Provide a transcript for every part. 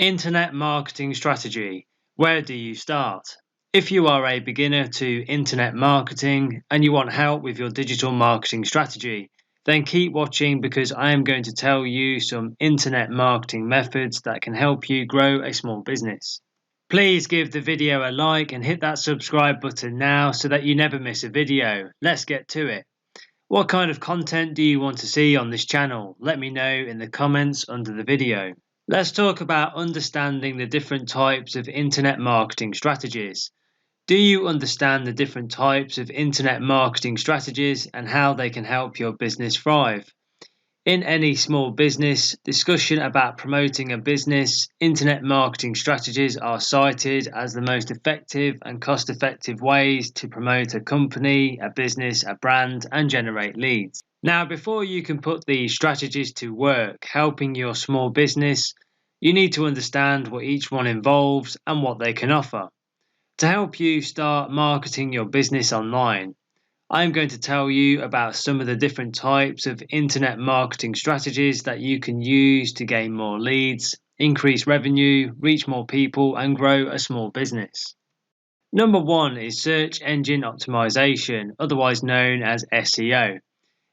Internet marketing strategy. Where do you start? If you are a beginner to internet marketing and you want help with your digital marketing strategy, then keep watching because I am going to tell you some internet marketing methods that can help you grow a small business. Please give the video a like and hit that subscribe button now so that you never miss a video. Let's get to it. What kind of content do you want to see on this channel? Let me know in the comments under the video. Let's talk about understanding the different types of internet marketing strategies. Do you understand the different types of internet marketing strategies and how they can help your business thrive? In any small business discussion about promoting a business, internet marketing strategies are cited as the most effective and cost-effective ways to promote a company, a business, a brand, and generate leads. Now, before you can put these strategies to work helping your small business, you need to understand what each one involves and what they can offer. To help you start marketing your business online, I'm going to tell you about some of the different types of internet marketing strategies that you can use to gain more leads, increase revenue, reach more people, and grow a small business. Number one is search engine optimization, otherwise known as SEO.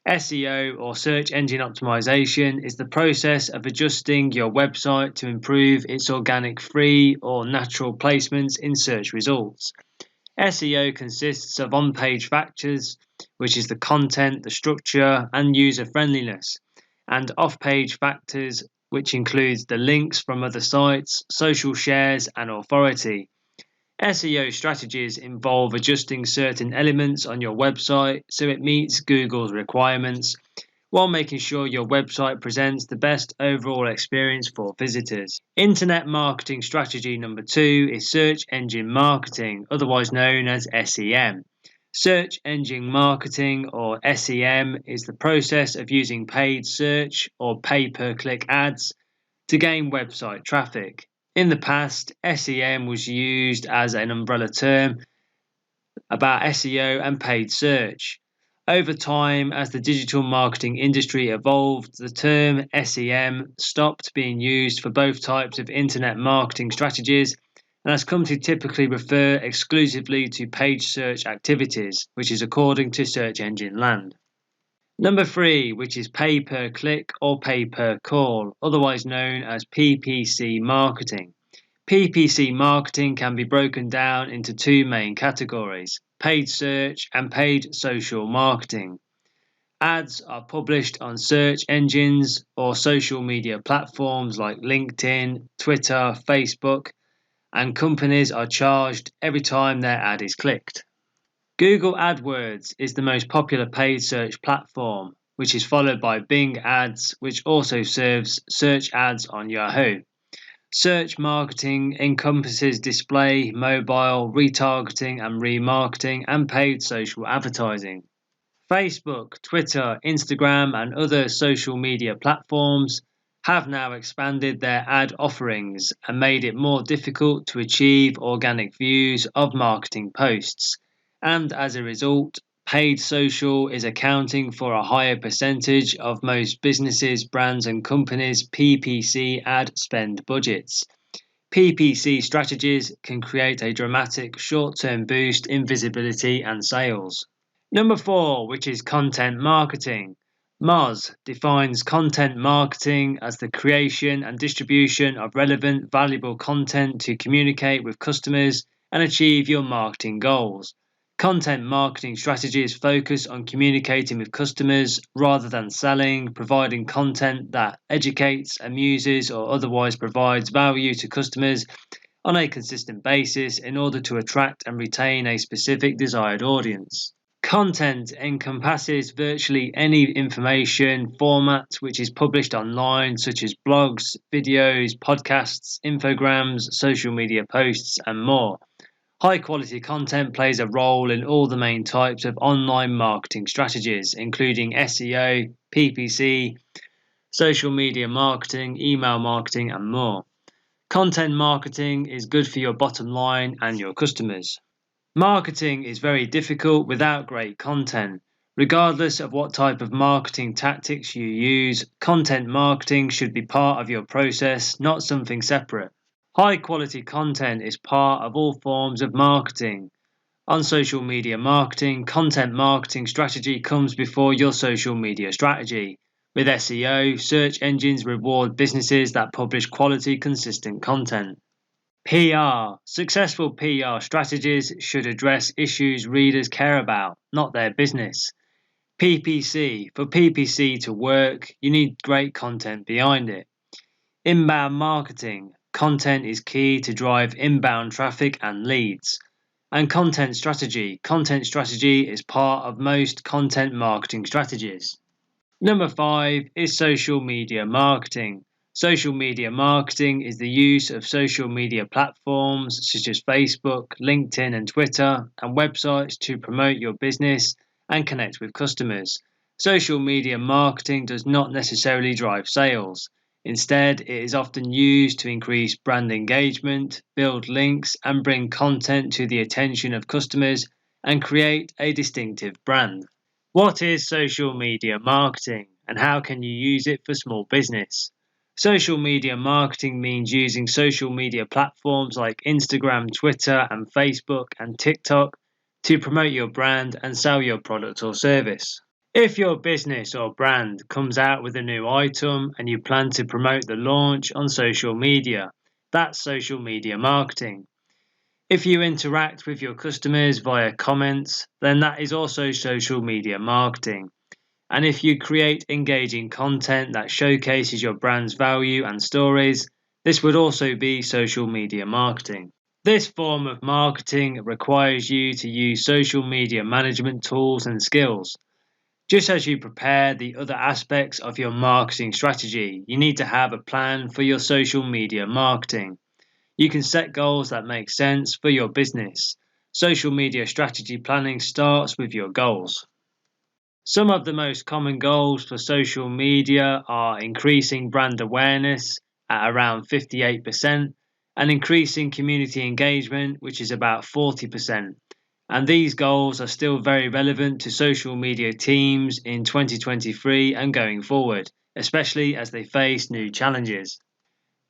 SEO or search engine optimization is the process of adjusting your website to improve its organic free or natural placements in search results. SEO consists of on-page factors, which is the content, the structure, and user friendliness, and off-page factors, which includes the links from other sites, social shares, and authority. SEO strategies involve adjusting certain elements on your website so it meets Google's requirements, while making sure your website presents the best overall experience for visitors. Internet marketing strategy number 2 is search engine marketing, otherwise known as SEM. Search engine marketing, or SEM, is the process of using paid search or pay-per-click ads to gain website traffic. In the past, SEM was used as an umbrella term about SEO and paid search. Over time, as the digital marketing industry evolved, the term SEM stopped being used for both types of internet marketing strategies and has come to typically refer exclusively to page search activities, which is according to Search Engine Land. Number 3, which is pay-per-click or pay-per-call, otherwise known as PPC marketing. PPC marketing can be broken down into two main categories: paid search and paid social marketing. Ads are published on search engines or social media platforms like LinkedIn, Twitter, Facebook, and companies are charged every time their ad is clicked. Google AdWords is the most popular paid search platform, which is followed by Bing Ads, which also serves search ads on Yahoo. Search marketing encompasses display, mobile, retargeting and remarketing, and paid social advertising. Facebook, Twitter, Instagram, and other social media platforms have now expanded their ad offerings and made it more difficult to achieve organic views of marketing posts. And as a result, paid social is accounting for a higher percentage of most businesses, brands, and companies' PPC ad spend budgets. PPC strategies can create a dramatic short-term boost in visibility and sales. Number 4, which is content marketing. Moz defines content marketing as the creation and distribution of relevant, valuable content to communicate with customers and achieve your marketing goals. Content marketing strategies focus on communicating with customers rather than selling, providing content that educates, amuses, or otherwise provides value to customers on a consistent basis in order to attract and retain a specific desired audience. Content encompasses virtually any information format which is published online, such as blogs, videos, podcasts, infograms, social media posts, and more. High-quality content plays a role in all the main types of online marketing strategies, including SEO, PPC, social media marketing, email marketing, and more. Content marketing is good for your bottom line and your customers. Marketing is very difficult without great content. Regardless of what type of marketing tactics you use, content marketing should be part of your process, not something separate. High quality content is part of all forms of marketing. On social media marketing, content marketing strategy comes before your social media strategy. With SEO, search engines reward businesses that publish quality, consistent content. PR. Successful PR strategies should address issues readers care about, not their business. PPC. For PPC to work, you need great content behind it. Inbound marketing. Content is key to drive inbound traffic and leads. And content strategy. Content strategy is part of most content marketing strategies. Number 5 is social media marketing. Social media marketing is the use of social media platforms such as Facebook, LinkedIn, and Twitter, and websites to promote your business and connect with customers. Social media marketing does not necessarily drive sales. Instead, it is often used to increase brand engagement, build links, and bring content to the attention of customers and create a distinctive brand. What is social media marketing and how can you use it for small business? Social media marketing means using social media platforms like Instagram, Twitter, and Facebook and TikTok to promote your brand and sell your product or service. If your business or brand comes out with a new item and you plan to promote the launch on social media, that's social media marketing. If you interact with your customers via comments, then that is also social media marketing. And if you create engaging content that showcases your brand's value and stories, this would also be social media marketing. This form of marketing requires you to use social media management tools and skills. Just as you prepare the other aspects of your marketing strategy, you need to have a plan for your social media marketing. You can set goals that make sense for your business. Social media strategy planning starts with your goals. Some of the most common goals for social media are increasing brand awareness at around 58% and increasing community engagement, which is about 40%. And these goals are still very relevant to social media teams in 2023 and going forward, especially as they face new challenges.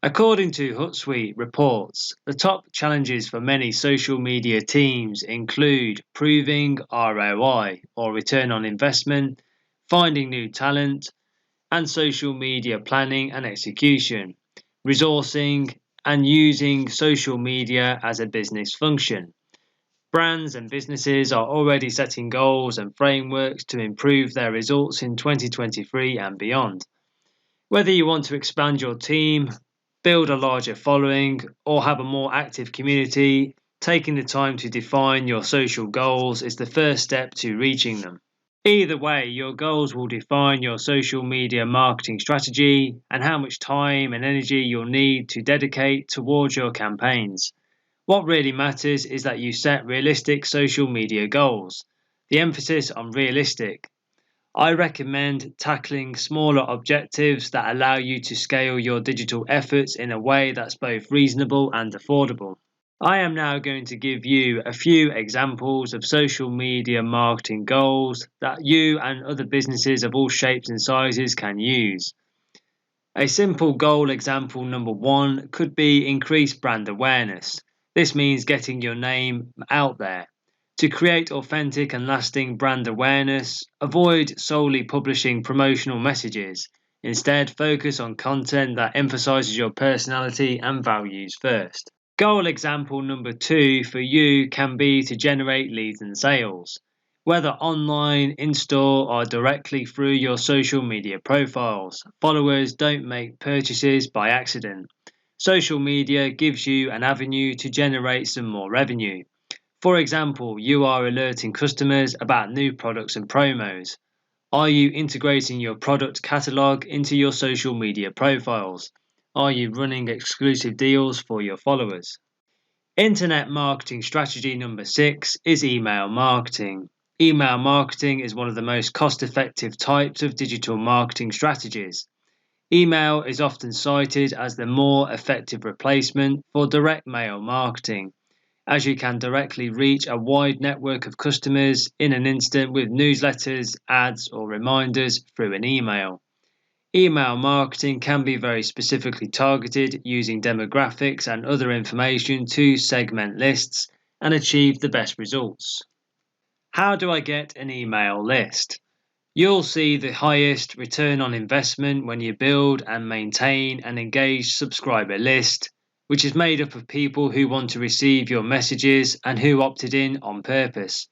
According to Hootsuite reports, the top challenges for many social media teams include proving ROI or return on investment, finding new talent, and social media planning and execution, resourcing, and using social media as a business function. Brands and businesses are already setting goals and frameworks to improve their results in 2023 and beyond. Whether you want to expand your team, build a larger following, or have a more active community, taking the time to define your social goals is the first step to reaching them. Either way, your goals will define your social media marketing strategy and how much time and energy you'll need to dedicate towards your campaigns. What really matters is that you set realistic social media goals. The emphasis on realistic. I recommend tackling smaller objectives that allow you to scale your digital efforts in a way that's both reasonable and affordable. I am now going to give you a few examples of social media marketing goals that you and other businesses of all shapes and sizes can use. A simple goal example number 1 could be increase brand awareness. This means getting your name out there. To create authentic and lasting brand awareness, avoid solely publishing promotional messages. Instead, focus on content that emphasizes your personality and values first. Goal example number 2 for you can be to generate leads and sales, whether online, in-store, or directly through your social media profiles. Followers don't make purchases by accident. Social media gives you an avenue to generate some more revenue. For example, you are alerting customers about new products and promos. Are you integrating your product catalog into your social media profiles? Are you running exclusive deals for your followers? Internet marketing strategy number 6 is email marketing. Email marketing is one of the most cost-effective types of digital marketing strategies. Email is often cited as the more effective replacement for direct mail marketing, as you can directly reach a wide network of customers in an instant with newsletters, ads, or reminders through an email. Email marketing can be very specifically targeted using demographics and other information to segment lists and achieve the best results. How do I get an email list? You'll see the highest return on investment when you build and maintain an engaged subscriber list, which is made up of people who want to receive your messages and who opted in on purpose.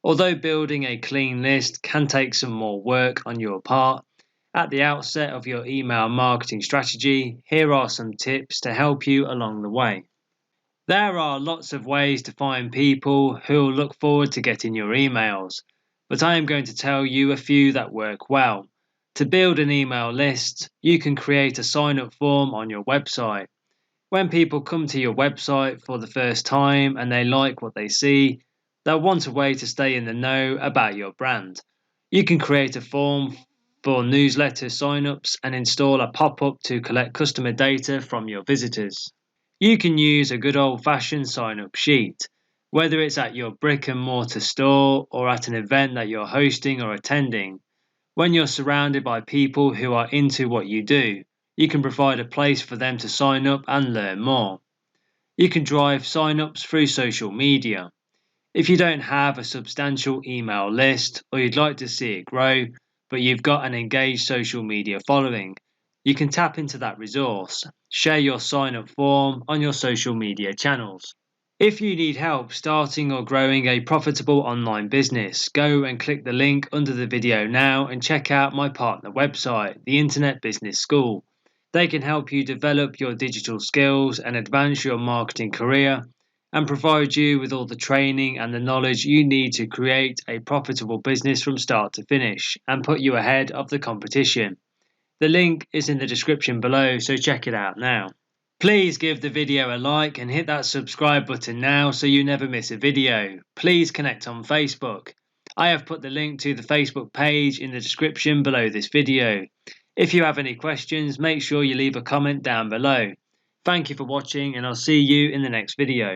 Although building a clean list can take some more work on your part, at the outset of your email marketing strategy, here are some tips to help you along the way. There are lots of ways to find people who will look forward to getting your emails, but I am going to tell you a few that work well. To build an email list, you can create a sign-up form on your website. When people come to your website for the first time and they like what they see, they'll want a way to stay in the know about your brand. You can create a form for newsletter sign-ups and install a pop-up to collect customer data from your visitors. You can use a good old-fashioned sign-up sheet, whether it's at your brick-and-mortar store or at an event that you're hosting or attending. When you're surrounded by people who are into what you do, you can provide a place for them to sign up and learn more. You can drive sign-ups through social media. If you don't have a substantial email list or you'd like to see it grow, but you've got an engaged social media following, you can tap into that resource. Share your sign-up form on your social media channels. If you need help starting or growing a profitable online business, go and click the link under the video now and check out my partner website, the Internet Business School. They can help you develop your digital skills and advance your marketing career and provide you with all the training and the knowledge you need to create a profitable business from start to finish and put you ahead of the competition. The link is in the description below, so check it out now. Please give the video a like and hit that subscribe button now so you never miss a video. Please connect on Facebook. I have put the link to the Facebook page in the description below this video. If you have any questions, make sure you leave a comment down below. Thank you for watching and I'll see you in the next video.